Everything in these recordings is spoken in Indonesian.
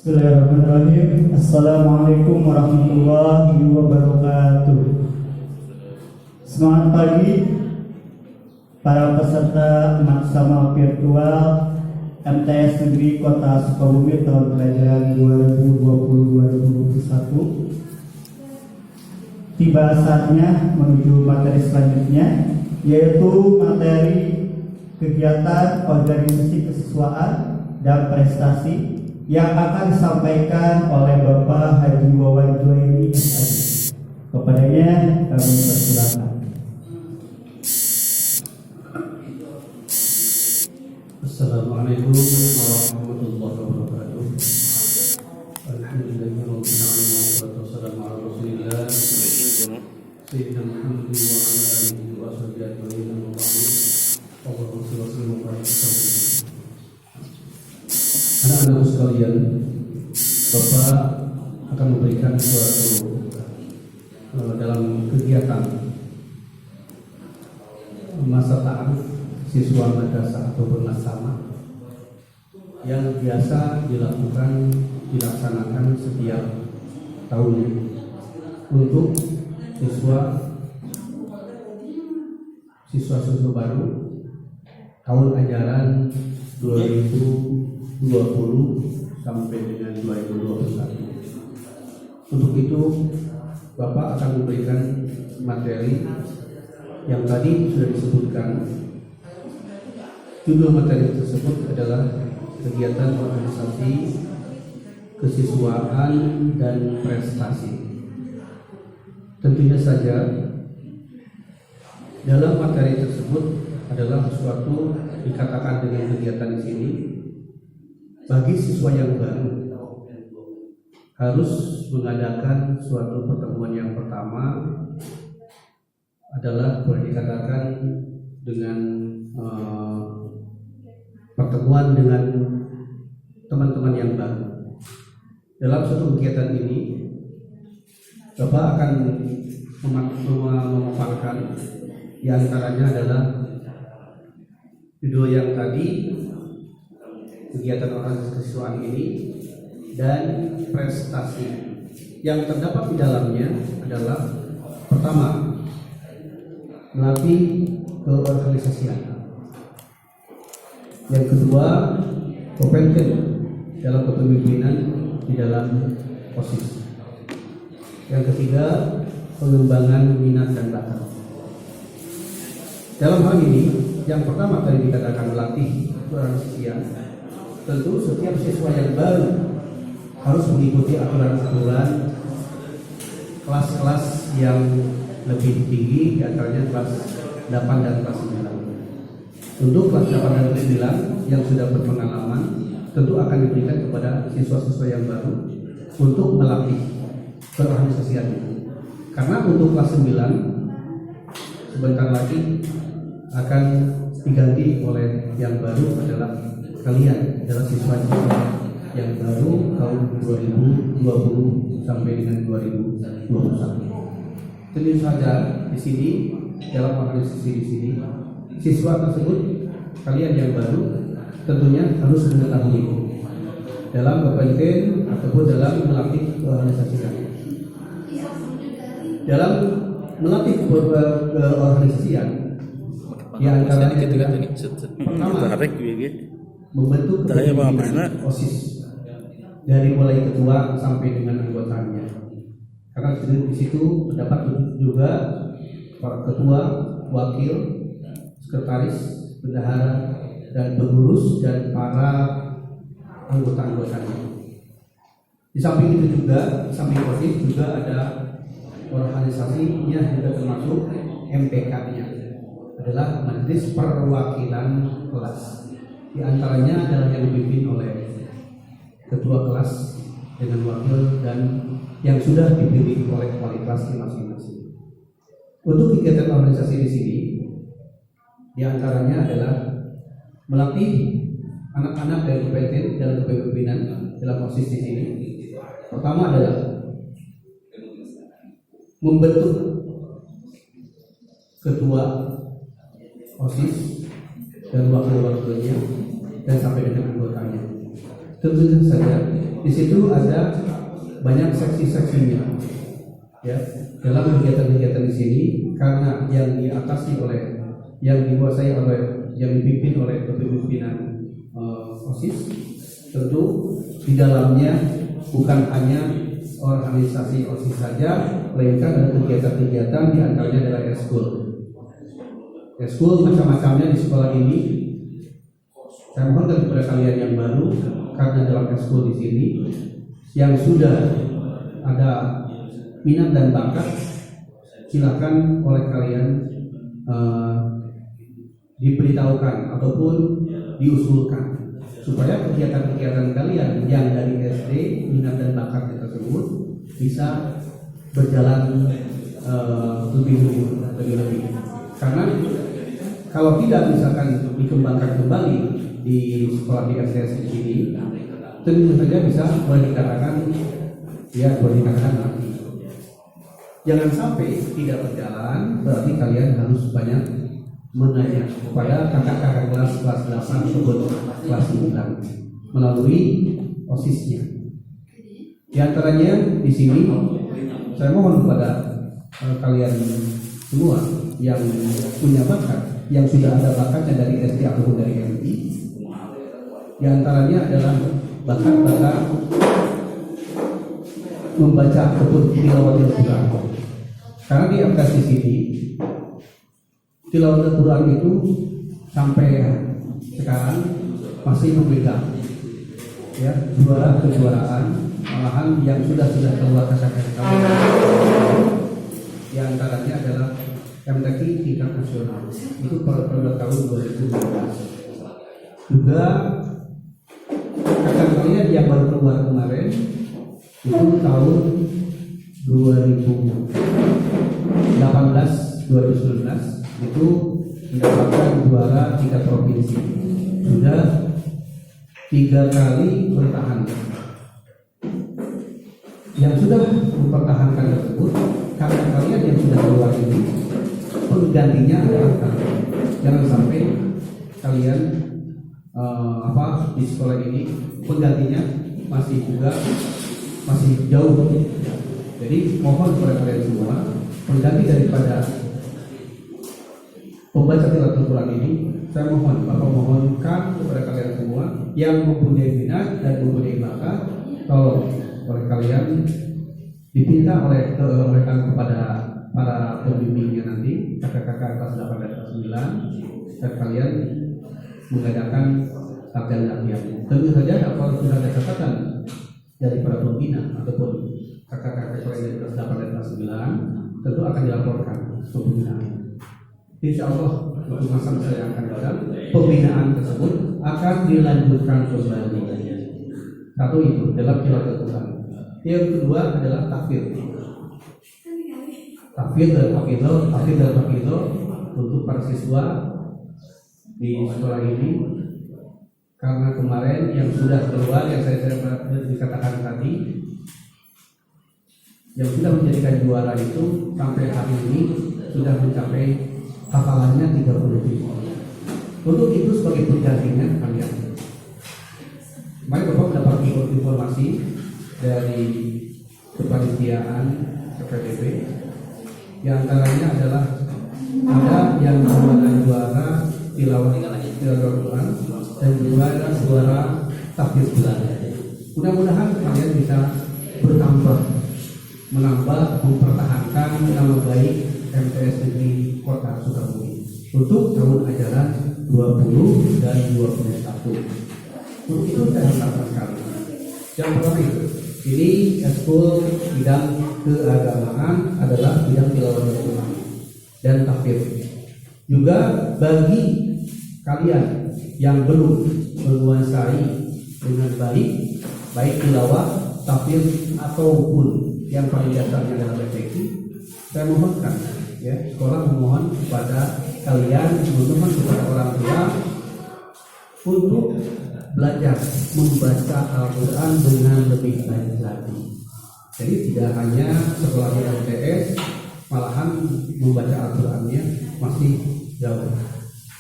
Bismillahirrahmanirrahim. Assalamualaikum warahmatullahi wabarakatuh. Semangat pagi para peserta maksama virtual MTS Negeri Kota Sukabumi tahun pelajaran 2020-2021. Tiba saatnya menuju materi selanjutnya, yaitu materi kegiatan organisasi kesiswaan dan prestasi yang akan disampaikan oleh Bapak Haji Wawan Juwaini SHG. Kepadanya kami persilakan. Assalamualaikum warahmatullahi wabarakatuh. Alhamdulillahirabbil alamin wassalatu wassalamu ala Rasulillah sayyidina Muhammad wa ala alihi wa sahbihi ajma'in. Allahumma shalli wa sallim wa barik alaihi. Anak-anakku sekalian, Bapak akan memberikan suatu dalam kegiatan masa ta'aruf siswa madrasah atau bersama yang biasa dilaksanakan setiap tahunnya untuk siswa baru tahun ajaran 2020 sampai dengan 2021. Untuk itu Bapak akan memberikan materi yang tadi sudah disebutkan. Judul materi tersebut adalah kegiatan organisasi kesiswaan dan prestasi. Tentunya saja dalam materi tersebut adalah sesuatu dikatakan dengan kegiatan di sini bagi siswa yang baru harus mengadakan suatu pertemuan. Yang pertama adalah boleh dikatakan dengan pertemuan dengan teman-teman yang baru. Dalam suatu kegiatan ini Bapak akan memaparkan di antaranya adalah judul yang tadi, kegiatan organisasi kesiswaan ini, dan prestasi. Yang terdapat di dalamnya adalah pertama, melatih keorganisasian. Yang kedua, kompeten dalam kepemimpinan di dalam OSIS. Yang ketiga, pengembangan minat dan bakat. Dalam hal ini, yang pertama tadi dikatakan melatih keorganisasian. Tentu setiap siswa yang baru harus mengikuti aturan-aturan kelas-kelas yang lebih tinggi, antaranya kelas 8 dan kelas 9. Untuk kelas 8 dan kelas 9 yang sudah berpengalaman tentu akan diberikan kepada siswa-siswa yang baru untuk melatih keorganisasian itu. Karena untuk kelas 9 sebentar lagi akan diganti oleh yang baru adalah kalian, adalah siswa yang baru tahun 2020 sampai dengan 2021. Tentu saja di sini dalam organisasi di sini siswa tersebut, kalian yang baru tentunya harus mengetahui dalam kompeten ataupun dalam melatih keorganisasian. Dalam melatih keorganisasian di antaranya pertama membentuk kepemimpinan OSIS dari mulai ketua sampai dengan anggotanya. Karena di situ terdapat juga para ketua, wakil, sekretaris, bendahara, dan pengurus dan para anggota-anggotanya. Di samping itu juga, di samping OSIS juga ada organisasinya juga termasuk MPK-nya, adalah Majelis Perwakilan Kelas. Di antaranya adalah yang dipimpin oleh ketua kelas dengan wakil dan yang sudah dipimpin oleh wali kelas masing-masing. Untuk kegiatan organisasi di sini, di antaranya adalah melatih anak-anak dari kompeten dalam kepemimpinan dalam OSIS di sini. Pertama adalah membentuk ketua OSIS dan wakil-wakilnya dan sampai dengan anggotanya. Tentu saja Di situ ada banyak seksi-seksinya. Ya, dalam kegiatan-kegiatan di sini karena yang diatasi oleh, yang dikuasai oleh, yang dipimpin oleh kepemimpinan OSIS, tentu di dalamnya bukan hanya organisasi OSIS saja, melainkan ada kegiatan-kegiatan di antaranya adalah eskul. Eskul macam-macamnya di sekolah ini. Saya mohon kepada kalian yang baru, karena dalam eskul di sini yang sudah ada minat dan bakat, silakan oleh kalian diberitahukan ataupun diusulkan supaya kegiatan-kegiatan kalian yang dari SD minat dan bakatnya tersebut bisa berjalan lebih. Karena kalau tidak misalkan dikembangkan kembali di sekolah di STS di sini, tentu saja bisa boleh dikatakan mati. Jangan sampai tidak berjalan, berarti kalian harus banyak menanya kepada kakak-kakak kelas 8 ataupun kelas 9 melalui OSIS-nya. Di antaranya di sini saya mohon kepada kalian semua yang punya bakat, yang sudah ada bakatnya dari SD ataupun dari MI. Di antaranya adalah bakat-bakat membaca ataupun tilawatil Quran. Karena di aplikasi sini tilawatil Quran itu sampai sekarang masih memegang ya juara kejuaraan, malahan yang sudah keluar kata-kata. Di antaranya adalah MTQ tingkat nasional itu pada tahun 2012. Juga kakak kalian yang baru keluar kemarin itu tahun 2018 2019 itu mendapatkan juara tingkat provinsi, sudah 3 kali bertahan. Yang sudah mempertahankan tersebut kakak kalian yang sudah keluar ini, penggantinya adalah kalian. Jangan sampai kalian di sekolah ini penggantinya masih jauh. Jadi mohon kepada kalian semua, pengganti daripada pembaca tilawatul Quran ini, saya mohon, Bapak mohonkan kepada kalian semua yang mempunyai minat dan mempunyai bakat, tolong oleh kalian dipinta oleh kepada para pembimbingnya nanti, kakak-kakak kelas 8 dan kelas 9, dan kalian mengadakan latihan. Tentu saja kalau sudah ada catatan dari para pembina ataupun kakak-kakak dari kelas 8 dan kelas 9, tentu akan dilaporkan ke pembinaan. Insya Allah untuk masa-masa yang akan datang, pembinaan tersebut akan dilanjutkan kembali. Satu itu dalam tilawatul Quran. Yang kedua adalah takfir dan hafidhah untuk para siswa di sekolah ini. Karena kemarin yang sudah keluar, yang saya dikatakan tadi, yang sudah menjadikan juara itu sampai hari ini sudah mencapai hafalannya 30 ribu. Untuk itu sebagai penggantinya kalian, mari Bapak mendapat informasi dari kepanitiaan KPDB. Di antaranya adalah ada yang juara tilawatul Quran dan juara tahfidz Quran. Mudah-mudahan kalian bisa menambah, mempertahankan nama baik MTS Negeri Kota Sukabumi untuk tahun ajaran 20 dan 21. Untuk itu saya harapkan sekali. Yang pertama itu, ini eskul bidang keagamaan adalah bidang tilawatul Quran dan tahfidz. Juga bagi kalian yang belum menguasai dengan baik tilawah, tahfidz ataupun yang paling dasarnya adalah BPK, saya mohonkan ya, sekolah memohon kepada kalian, memohon kepada orang tua untuk belajar membaca Al-Quran dengan lebih baik lagi. Jadi tidak hanya sekolah di MTS, malahan membaca Al-Qurannya masih jauh.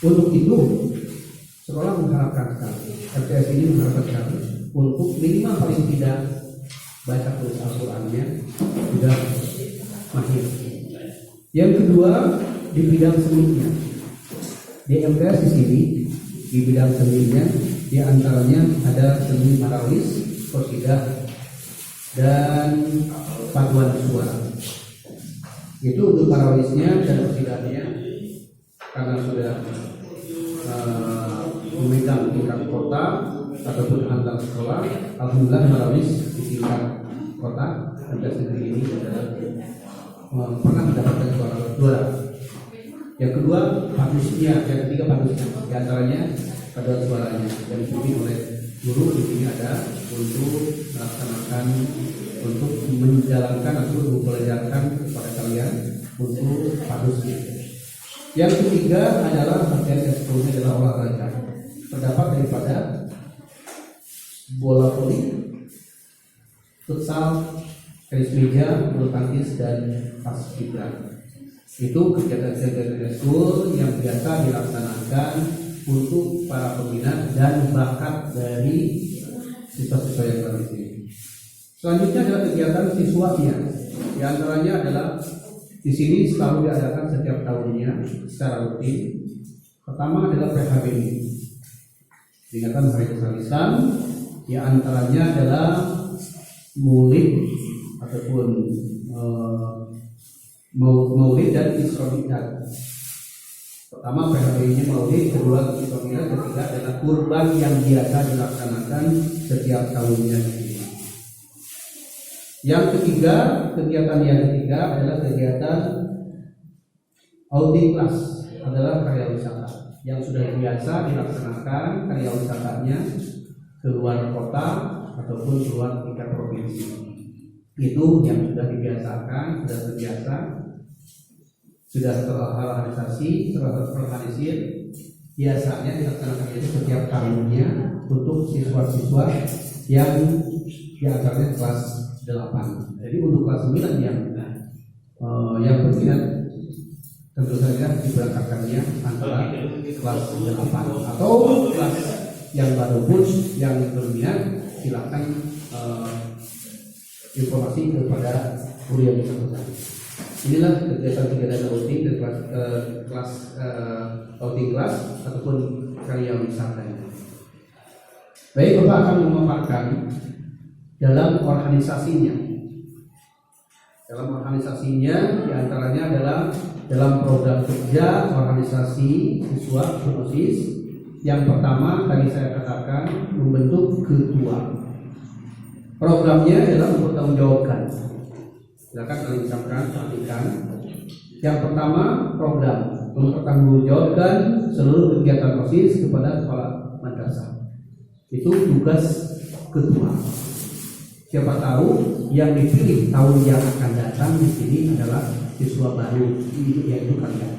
Untuk itu sekolah mengharapkan sekali, MTS ini mengharapkan sekali untuk minimal paling tidak baca tulis Al-Qur'annya sudah mahir. Yang kedua di bidang seninya. Di MTS di sini di bidang seninya di antaranya ada seni marawis, qasidah dan paduan suara. Itu untuk marawisnya dan qasidahnya karena sudah memegang tingkat kota ataupun antar sekolah. Alhamdulillah marawis di tingkat kota MTS negeri ini adalah pernah mendapatkan juara. Yang kedua padusnya, yang ketiga padusnya, di antaranya paduan suaranya yang dipimpin oleh guru. Di sini ada untuk melaksanakan, untuk menjalankan atau mempelajarikan kepada kalian untuk padusnya. Yang ketiga adalah bagian yang sepuluhnya adalah olahraga. Terdapat daripada bola voli, futsal, tenis meja, bulu tangkis dan paskibra. Itu kegiatan-kegiatan ekskul yang biasa dilaksanakan untuk para peminat dan bakat dari siswa-siswa yang berada di sini. Selanjutnya adalah kegiatan siswanya. Di antaranya adalah di sini selalu diadakan setiap tahunnya secara rutin. Pertama adalah PHBI, peringatan Hari Besar Islam. Di antaranya adalah Maulid ataupun Maulid dan Isra Mi'raj. Pertama PHBI-nya Maulid, kedua Isra Mi'raj, ketiga adalah kurban yang biasa dilaksanakan setiap tahunnya. Yang ketiga, kegiatan yang ketiga adalah kegiatan outing class, adalah karya wisata yang sudah biasa dilaksanakan karya wisatanya ke luar kota ataupun keluar tingkat provinsi. Itu yang sudah dibiasakan, sudah terbiasa, sudah terorganisir. Biasanya dilaksanakan itu setiap tahunnya untuk siswa-siswa yang diantaranya kelas 8. Jadi untuk kelas 9 yang berminat tentu saja diberangkatkannya antara kelas 8 atau kelas yang baru pun yang berminat silakan informasi kepada guru yang bersangkutan. Inilah kegiatan-kegiatan outing dan kelas outing kelas ataupun karya wisata. Baik, Bapak akan memaparkan dalam organisasinya. Dalam organisasinya diantaranya adalah dalam program kerja organisasi siswa OSIS. Yang pertama tadi saya katakan membentuk ketua. Programnya adalah mempertanggungjawabkan. Silakan kalian ucapkan, perhatikan. Yang pertama program mempertanggungjawabkan seluruh kegiatan OSIS kepada kepala madrasah. Itu tugas ketua. Siapa tahu yang dipilih tahun yang akan datang di sini adalah siswa baru, yaitu kalian.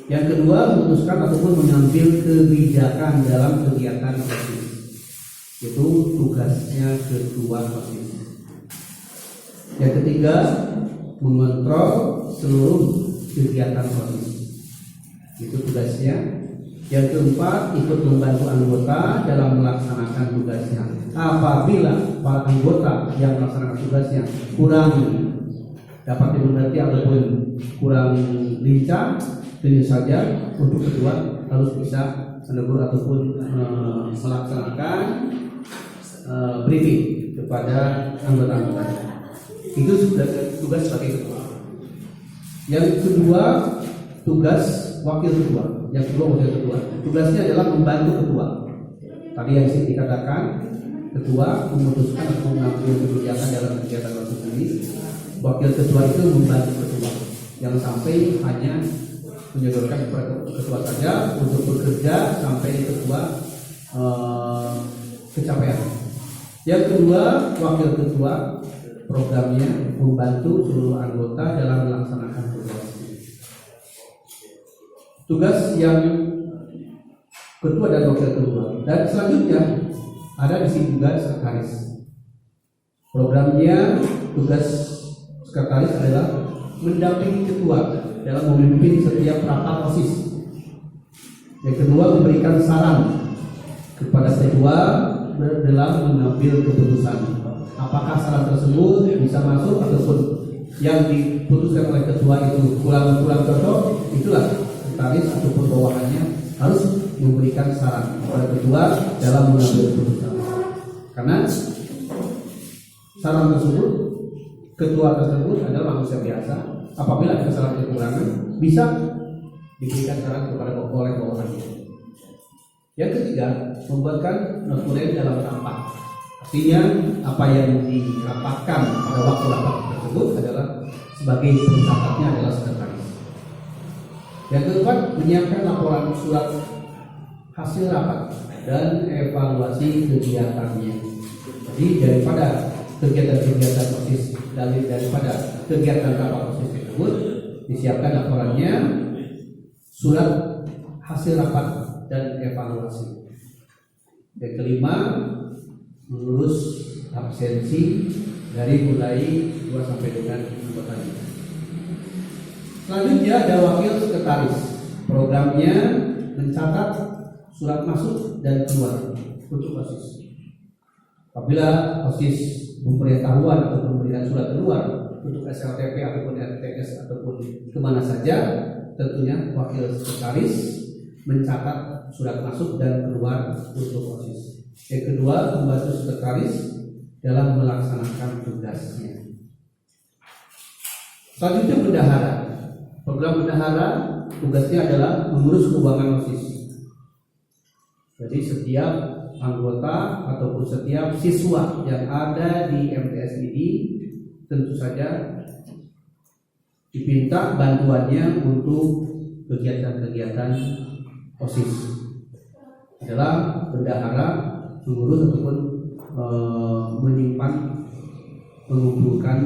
Yang kedua, memutuskan ataupun mengambil kebijakan dalam kegiatan OSIS. Itu tugasnya ketua OSIS. Yang ketiga, mengontrol seluruh kegiatan OSIS. Itu tugasnya. Yang keempat, ikut membantu anggota dalam melaksanakan tugasnya. Apabila para anggota yang melaksanakan tugasnya kurang dapat dimengerti ataupun kurang lincah, tentu saja untuk kedua harus bisa menegur ataupun melaksanakan briefing kepada anggota-anggota. Itu sudah tugas sebagai ketua. Yang kedua, tugas wakil ketua. Yang kedua, wakil ketua. Tugasnya adalah membantu ketua. Tadi yang saya dikatakan, ketua memutuskan atau mengambil kebijakan dalam kegiatan OSIS ini. Wakil ketua itu membantu ketua. Yang sampai hanya menyodorkan kepada ketua saja untuk bekerja sampai ketua kecapaian. Yang kedua, wakil ketua programnya membantu seluruh anggota dalam melaksanakan tugas. Tugas yang kedua dan wakil ketua. Dan selanjutnya ada di sini juga sekretaris. Programnya tugas sekretaris adalah mendampingi ketua dalam memimpin setiap rapat OSIS. Yang kedua, memberikan saran kepada ketua dalam mengambil keputusan. Apakah saran tersebut bisa masuk ataupun yang diputuskan oleh ketua itu kurang cocok, itulah sekretaris ataupun bawahannya harus memberikan saran kepada ketua dalam mengambil keputusan. Karena saran tersebut, ketua tersebut adalah manusia biasa. Apabila ada kesalahan kekurangan, bisa diberikan saran kepada oleh bawahannya. Yang ketiga, membuatkan notulen dalam rapat. Artinya apa yang dirapatkan pada waktu rapat tersebut adalah sebagai pencatatnya adalah sekretaris. Yang keempat, menyiapkan laporan surat hasil rapat dan evaluasi kegiatannya. Jadi daripada kegiatan-kegiatan OSIS daripada kegiatan rapat OSIS tersebut disiapkan laporannya, surat hasil rapat dan evaluasi. Yang kelima, mengurus absensi dari mulai 2 sampai dengan 4 hari. Selanjutnya ada wakil sekretaris. Programnya mencatat surat masuk dan keluar untuk OSIS. Apabila OSIS pemberitahuan atau pemberian surat keluar untuk SLTP ataupun RTS ataupun kemana saja, tentunya wakil sekretaris mencatat surat masuk dan keluar untuk OSIS. Yang kedua, membantu sekretaris dalam melaksanakan tugasnya. Selanjutnya bendahara. Program bendahara tugasnya adalah mengurus keuangan OSIS. Jadi setiap anggota ataupun setiap siswa yang ada di MTS ini tentu saja diminta bantuannya untuk kegiatan-kegiatan OSIS. Adalah bendahara mengurus ataupun menyimpan, mengumpulkan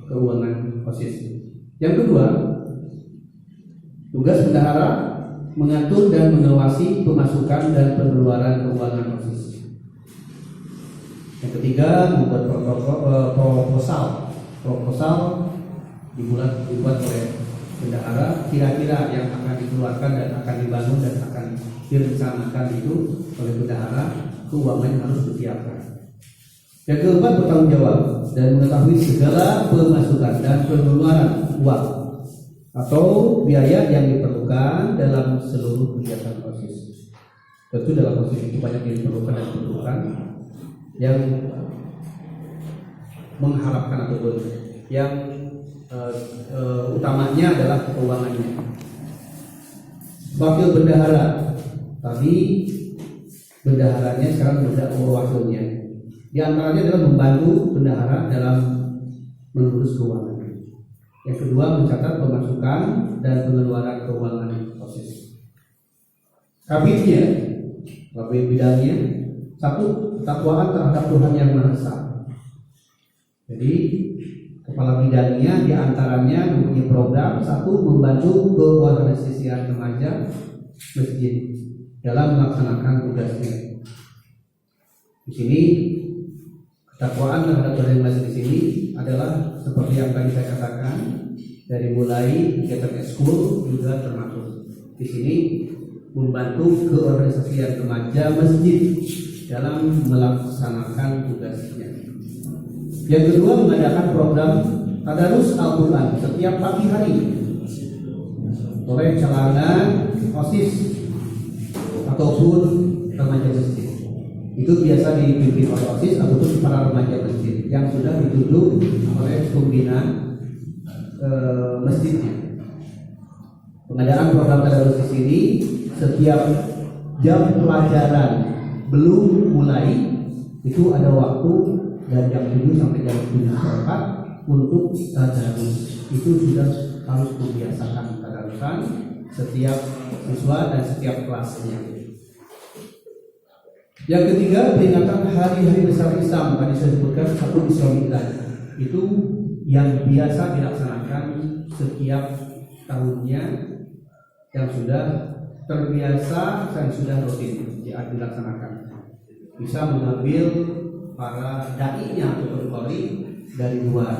keuangan OSIS. Yang kedua, tugas bendahara mengatur dan mengawasi pemasukan dan pengeluaran keuangan OSIS. Yang ketiga, membuat proposal dibuat oleh bendahara, kira-kira yang akan dikeluarkan dan akan dibangun dan akan direncanakan itu oleh bendahara, keuangan harus disiapkan. Yang keempat, bertanggung jawab dan mengetahui segala pemasukan dan pengeluaran uang atau biaya yang diperlukan dalam seluruh kegiatan OSIS. Tentu dalam OSIS itu banyak yang diperlukan dan diperlukan yang mengharapkan ataupun yang utamanya adalah keuangannya. Wakil bendahara tadi, bendaharanya sekarang sudah wakilnya. Di antaranya adalah membantu bendahara dalam mengurus keuangan. Yang kedua, mencatat pemasukan dan pengeluaran keuangan OSIS. Kabinnya, bidangnya, satu, ketakwaan terhadap Tuhan Yang Maha Esa. Jadi kepala bidangnya diantaranya mempunyai program, satu, membantu keorganisasian remaja masjid dalam melaksanakan tugasnya. Di sini ketakwaan terhadap Tuhan Yang Maha Esa di sini adalah seperti yang tadi saya katakan, dari mulai kegiatan ekskul juga termasuk. Di sini membantu keorganisasian remaja masjid dalam melaksanakan tugasnya. Yang kedua, mengadakan program tadarus Al-Quran setiap pagi hari oleh kalangan OSIS ataupun remaja masjid. Itu biasa dipimpin oleh OSIS ataupun para remaja masjid yang sudah dituduh oleh pembina masjidnya. Pengadaan program tadarus di sini setiap jam pelajaran belum mulai itu ada waktu dari jam 7 sampai jam 7.04 untuk tadarus. Itu sudah harus membiasakan tadarusan setiap siswa dan setiap kelasnya. Yang ketiga, peringatan hari-hari besar Islam. Tadi saya sebutkan satu Bismillah. Itu yang biasa dilaksanakan setiap tahunnya, yang sudah terbiasa dan sudah rutin dilaksanakan. Bisa mengambil para dai-nya atau qori dari luar,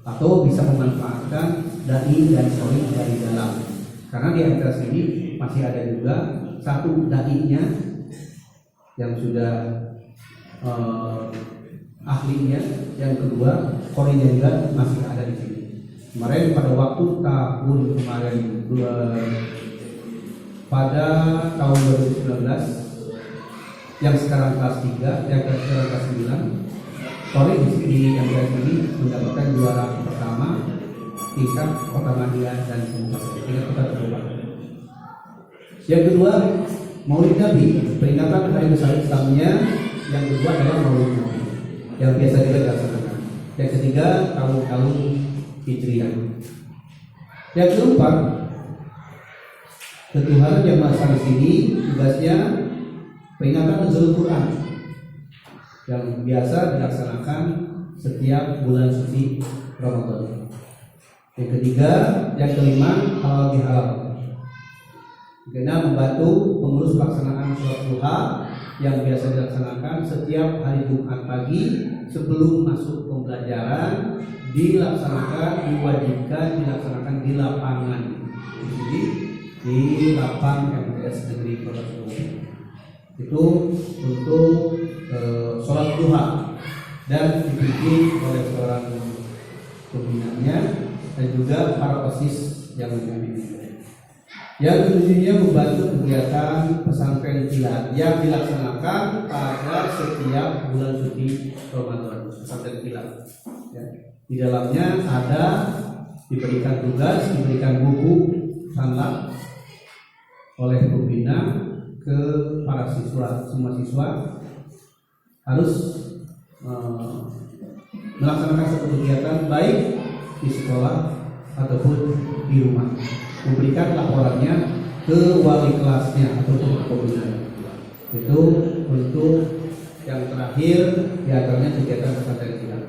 atau bisa memanfaatkan dai dan qori dari dalam. Karena di antara sini masih ada juga satu dai-nya yang sudah ahlinya, yang kedua koordinator masih ada di sini. Kemarin pada waktu tahun kemarin pada tahun 2019 yang sekarang kelas 3, yang sekarang kelas 9, Tori di MTS ini mendapatkan juara pertama tingkat Kota Madya dan tingkat Kota Kabupaten. Yang kedua, Maulid Nabi, peringatan Hari Besar Islamnya. Yang kedua adalah Maulid Nabi yang biasa kita laksanakan. Yang ketiga, tahun-tahun Hijriah. Yang keempat, ketuhanan yang masa di sini tugasnya peringatan Nuzul Quran yang biasa dilaksanakan setiap bulan suci Ramadan. Yang ketiga, yang kelima, halal bihalal. Karena membantu pengurus pelaksanaan sholat duha yang biasa dilaksanakan setiap hari Jumat pagi sebelum masuk pembelajaran, diwajibkan dilaksanakan di lapangan di lapang MTS Negeri Kota Sukabumi. Itu untuk sholat duha dan dipimpin oleh seorang pembinanya dan juga para OSIS yang membimbing. Yang ketujuhnya membantu kegiatan pesantren kilat yang dilaksanakan pada setiap bulan suci Ramadan, pesantren kilat. Ya. Di dalamnya ada diberikan tugas, diberikan buku sanlat oleh pembina ke para siswa. Semua siswa harus melaksanakan satu kegiatan baik di sekolah ataupun di rumah, memberikan laporannya ke wali kelasnya ataupun ke pembina. Itu untuk yang terakhir diantaranya kegiatan pesantren kilat.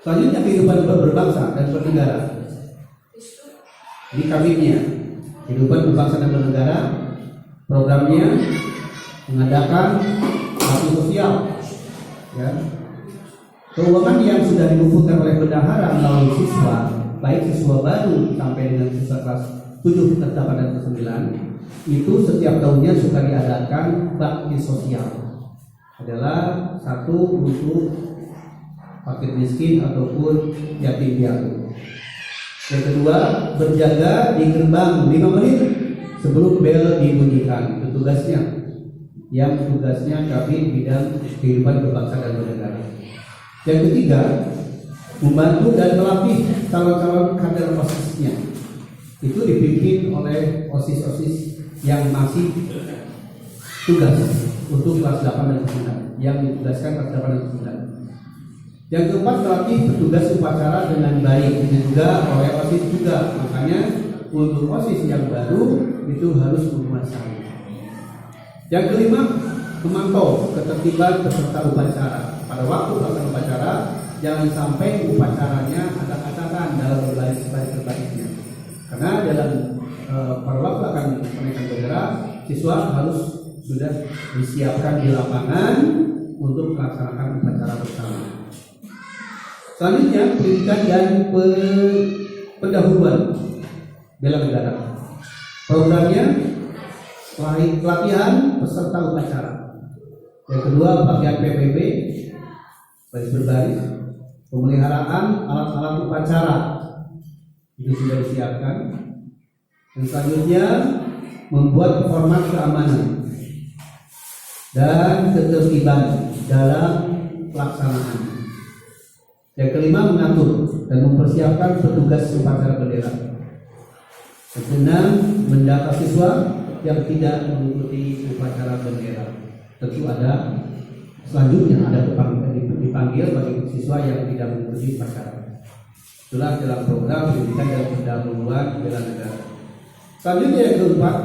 Selanjutnya kehidupan berbangsa dan bernegara. Ini kabinnya kehidupan berbangsa dan bernegara. Programnya mengadakan bakti sosial, ya. Keuangan yang sudah dikumpulkan oleh bendahara melalui siswa, baik siswa baru sampai dengan siswa kelas 7, 8, dan 9, itu setiap tahunnya suka diadakan bakti sosial. Adalah satu untuk fakir miskin ataupun yatim piatu. Yang kedua, berjaga di gerbang 5 menit sebelum bel dibunyikan. Itu tugasnya. Yang tugasnya kabin bidang kehidupan berbangsa dan bernegara. Yang ketiga, membantu dan melatih calon-calon kader OSIS-nya. Itu dipimpin oleh OSIS-OSIS yang masih tugas untuk kelas 8 dan 9, yang ditugaskan kelas 8 dan 9. Yang keempat, melatih petugas upacara dengan baik. Ini juga oleh OSIS juga. Makanya untuk OSIS yang baru itu harus menguasai. Yang kelima, memantau ketertiban peserta upacara. Pada waktu pelaksanaan upacara, jangan sampai upacaranya ada catatan dalam berbaris-barisnya. Karena dalam pada waktu akan menaikkan bendera, siswa harus sudah disiapkan di lapangan untuk melaksanakan upacara bersama. Selanjutnya, pendidikan dan pendahuluan bela negara. Programnya pelatihan peserta upacara. Yang kedua, bagian PPB, baris berbaris, pemeliharaan alat-alat upacara itu sudah disiapkan. Yang selanjutnya, membuat format keamanan dan ketertiban dalam pelaksanaan. Yang kelima, mengatur dan mempersiapkan petugas upacara bendera. Yang keenam, mendata siswa yang tidak mengikuti upacara bendera. Tentu ada selanjutnya ada dipanggil bagi siswa yang tidak mengikuti upacara. Itulah dalam program pendidikan dan pendahuluan bela negara. Selanjutnya yang keempat,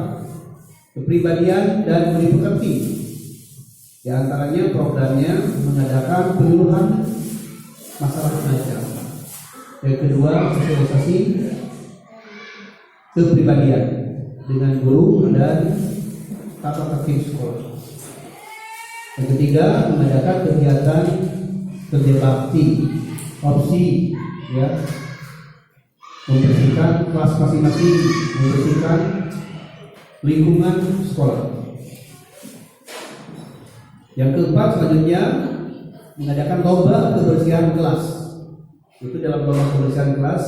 kepribadian dan budi pekerti. Di antaranya programnya mengadakan penyuluhan masalah remaja. Yang kedua, sosialisasi kepribadian dengan guru dan tata tertib sekolah. Yang ketiga, mengadakan kegiatan kerja bakti, opsi, ya, membersihkan kelas masing-masing, membersihkan lingkungan sekolah. Yang keempat selanjutnya mengadakan lomba kebersihan kelas. Itu dalam lomba kebersihan kelas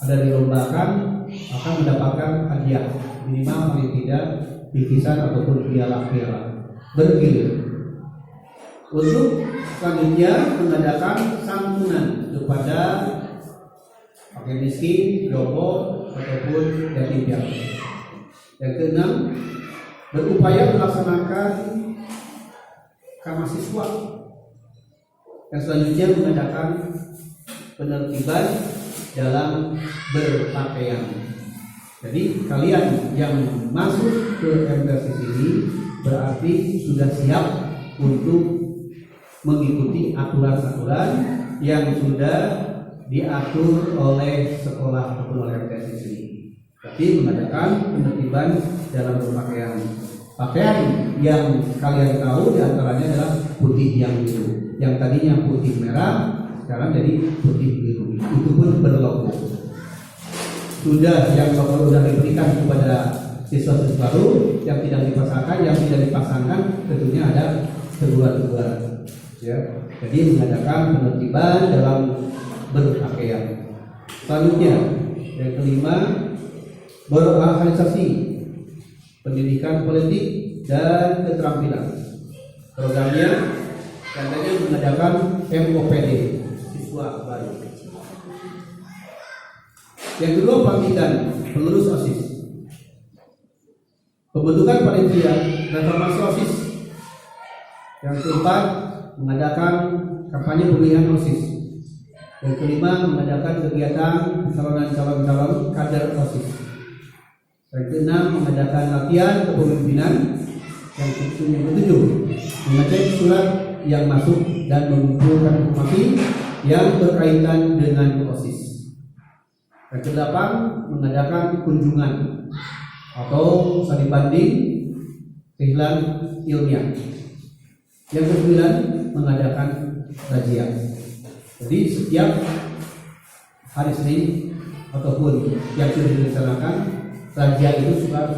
ada dilombakan akan mendapatkan hadiah minimal paling tidak bingkisan ataupun piala-piala bergilir. Untuk selanjutnya mengadakan santunan kepada fakir miskin, jompo ataupun yatim piatu. Yang keenam, berupaya melaksanakan kamar siswa. Yang selanjutnya mengadakan penertiban dalam berpakaian. Jadi kalian yang masuk ke MTSIS ini berarti sudah siap untuk mengikuti aturan-aturan yang sudah diatur oleh sekolah ataupun oleh MTSIS ini. Tapi mengadakan penertiban dalam berpakaian. Pakaian yang kalian tahu diantaranya adalah putih yang biru. Yang tadinya putih merah sekarang jadi putih biru. Itu pun berlogo. Sudah yang sudah diberikan kepada siswa-siswa baru yang tidak dipasangkan tentunya ada teguran-teguran. Ya, jadi mengadakan penertiban dalam berpakaian. Selanjutnya yang kelima, berorganisasi, pendidikan politik dan keterampilan. Programnya katanya mengadakan MOPD siswa baru. Yang kedua, pelantikan penerus OSIS. Pembentukan panitia reformasi OSIS. Yang keempat, mengadakan kampanye pemilihan OSIS. Yang kelima, mengadakan kegiatan pencalonan calon-calon kader OSIS. Yang keenam, mengadakan latihan kepemimpinan. Yang ketujuh, mengecek surat yang masuk dan mengumpulkan informasi yang berkaitan dengan OSIS. Yang kedelapan, mengadakan kunjungan atau studi banding kehilan ilmiah. Yang kesembilan, mengadakan razia. Jadi setiap hari Senin ataupun yang sudah direncanakan, razia itu sudah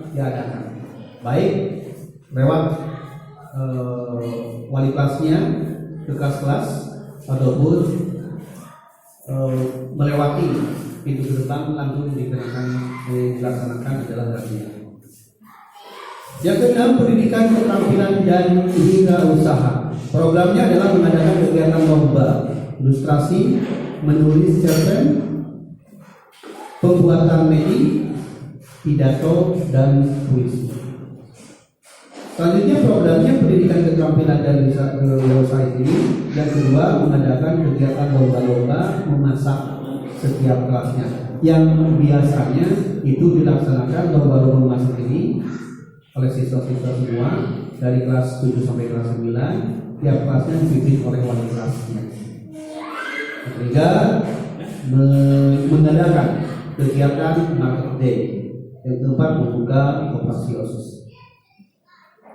diadakan, baik lewat wali kelasnya ke kelas ataupun melewati pintu gerbang langsung dilaksanakan adalah razia. Yang keenam, pendidikan keterampilan dan wirausaha. Programnya adalah mengadakan kegiatan lomba ilustrasi, menulis cerpen, pembuatan medi, pidato, dan puisi. Selanjutnya programnya pendidikan keterampilan dan wirausaha ini. Yang kedua, mengadakan kegiatan lomba-lomba memasak setiap kelasnya. Yang biasanya itu dilaksanakan lomba-lomba memasak ini oleh siswa-siswa semua dari kelas 7 sampai kelas 9. Tiap kelasnya dipimpin oleh wali kelasnya. Ketiga, mengadakan kegiatan market day. Yang keempat, membuka operasi OSIS.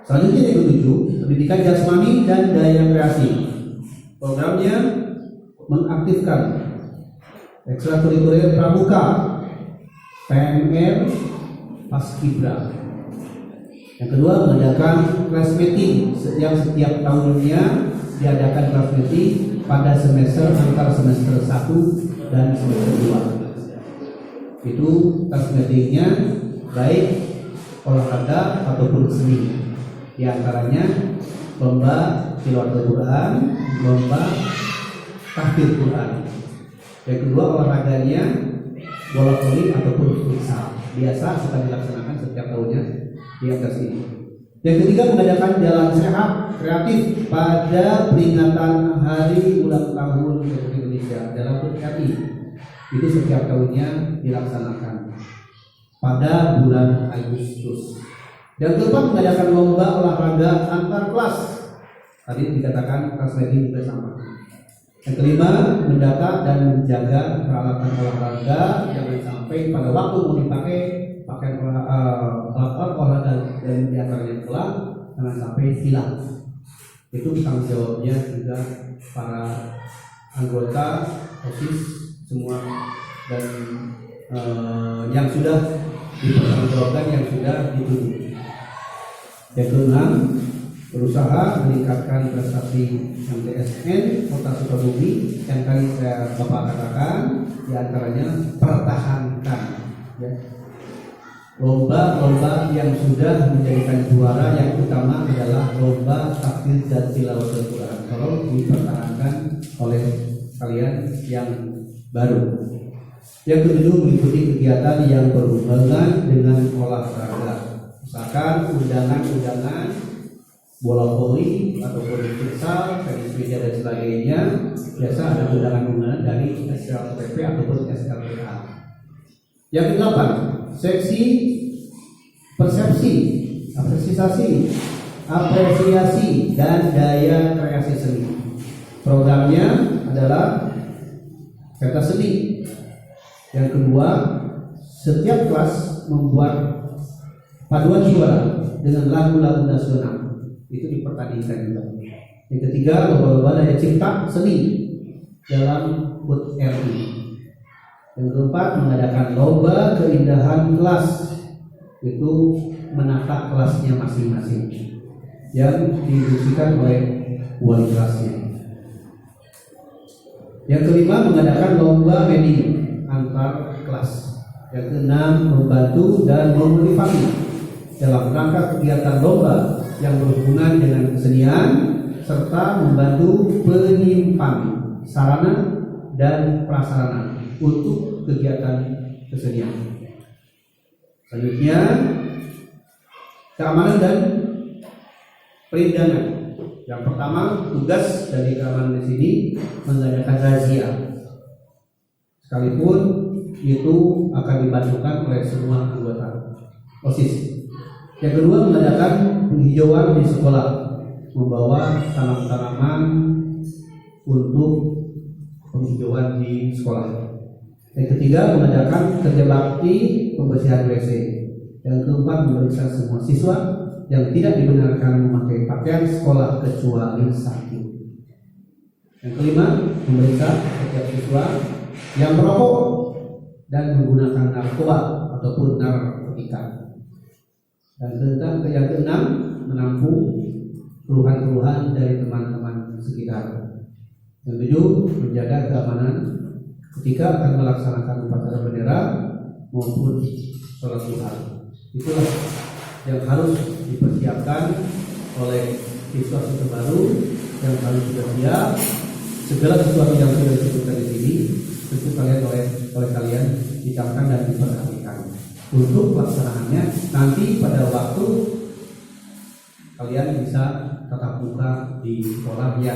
Selanjutnya yang ketujuh, pendidikan jasmani dan daya kreasi. Programnya mengaktifkan ekstrakurikuler pramuka, PMR, Paskibra. Yang kedua, mengadakan class meeting yang setiap tahunnya diadakan class meeting pada semester antara semester 1 dan semester 2. Itu class meetingnya baik olahraga ataupun seni. Di antaranya lomba tilawatul Quran, lomba tahfidz Quran. Yang kedua, olahraganya bola voli ataupun futsal. Biasa suka dilaksanakan setiap tahunnya di atas ini. Yang ketiga, mengadakan jalan sehat kreatif pada peringatan Hari Ulang Tahun Republik Indonesia dalam RI. Itu setiap tahunnya dilaksanakan pada bulan Agustus. Yang keempat, mengadakan lomba olahraga antar kelas. Tadi dikatakan kelas lagi juga sama. Yang kelima, mendata dan menjaga peralatan olahraga jangan sampai pada waktu mau dipakai pakaian alat olahraga dan diantaranya kelak jangan sampai hilang. Itu tanggung jawabnya juga para anggota OSIS semua dan yang sudah dipertanggungjawabkan, yang sudah ditunjuk. Yang keenam, berusaha meningkatkan prestasi MTSN Kota Sukabumi yang tadi Bapak katakan, diantaranya pertahankan ya, lomba-lomba yang sudah menjadikan juara. Yang utama adalah lomba takdir dan tilawatul Quran. Tolong dipertahankan oleh kalian yang baru. Yang ketujuh, mengikuti kegiatan yang berhubungan dengan olahraga. Misalkan undangan-undangan bola voli ataupun futsal, tenis meja dan sebagainya. Biasa ada undangan-undangan dari SLTP ataupun SLTA. Yang kedelapan, seksi persepsi, apresiasi dan daya kreasi seni. Programnya adalah pentas seni. Yang kedua, setiap kelas membuat paduan suara dengan lagu-lagu nasional, itu dipertandingkan juga. Yang ketiga, lomba-lomba daya cipta seni dalam HUT RI. Yang keempat, mengadakan lomba keindahan kelas, itu menata kelasnya masing-masing yang diinstruksikan oleh wali kelasnya. Yang kelima, mengadakan lomba meeting antar kelas. Yang keenam, membantu dan memotivasi dalam rangka kegiatan lomba yang berhubungan dengan kesenian serta membantu penyimpan sarana dan prasarana untuk kegiatan kesenian. Selanjutnya, keamanan dan perindangan. Yang pertama, tugas dari keamanan di sini mengadakan razia. Sekalipun itu akan dibantukan oleh semua anggota OSIS. Yang kedua, mengadakan penghijauan di sekolah, membawa tanaman-tanaman untuk penghijauan di sekolah. Yang ketiga, mengadakan kerja bakti pembersihan WC. Yang keempat, memeriksa semua siswa yang tidak dibenarkan memakai pakaian sekolah kecuali sakit. Yang kelima, memeriksa setiap siswa yang merokok dan menggunakan narkoba ataupun narkotika. Dan yang keenam, menampung keluhan-keluhan dari teman-teman sekitar. Yang ketujuh, menjaga keamanan ketika akan melaksanakan upacara bendera maupun sholat duha. Itulah yang harus dipersiapkan oleh siswa-siswa baru yang harus sudah siap. Segala sesuatu yang sudah disebutkan di sini tentu oleh kalian dicamkan dan diperhatikan. Untuk pelaksanaannya nanti pada waktu kalian bisa tatap muka di sekolah yang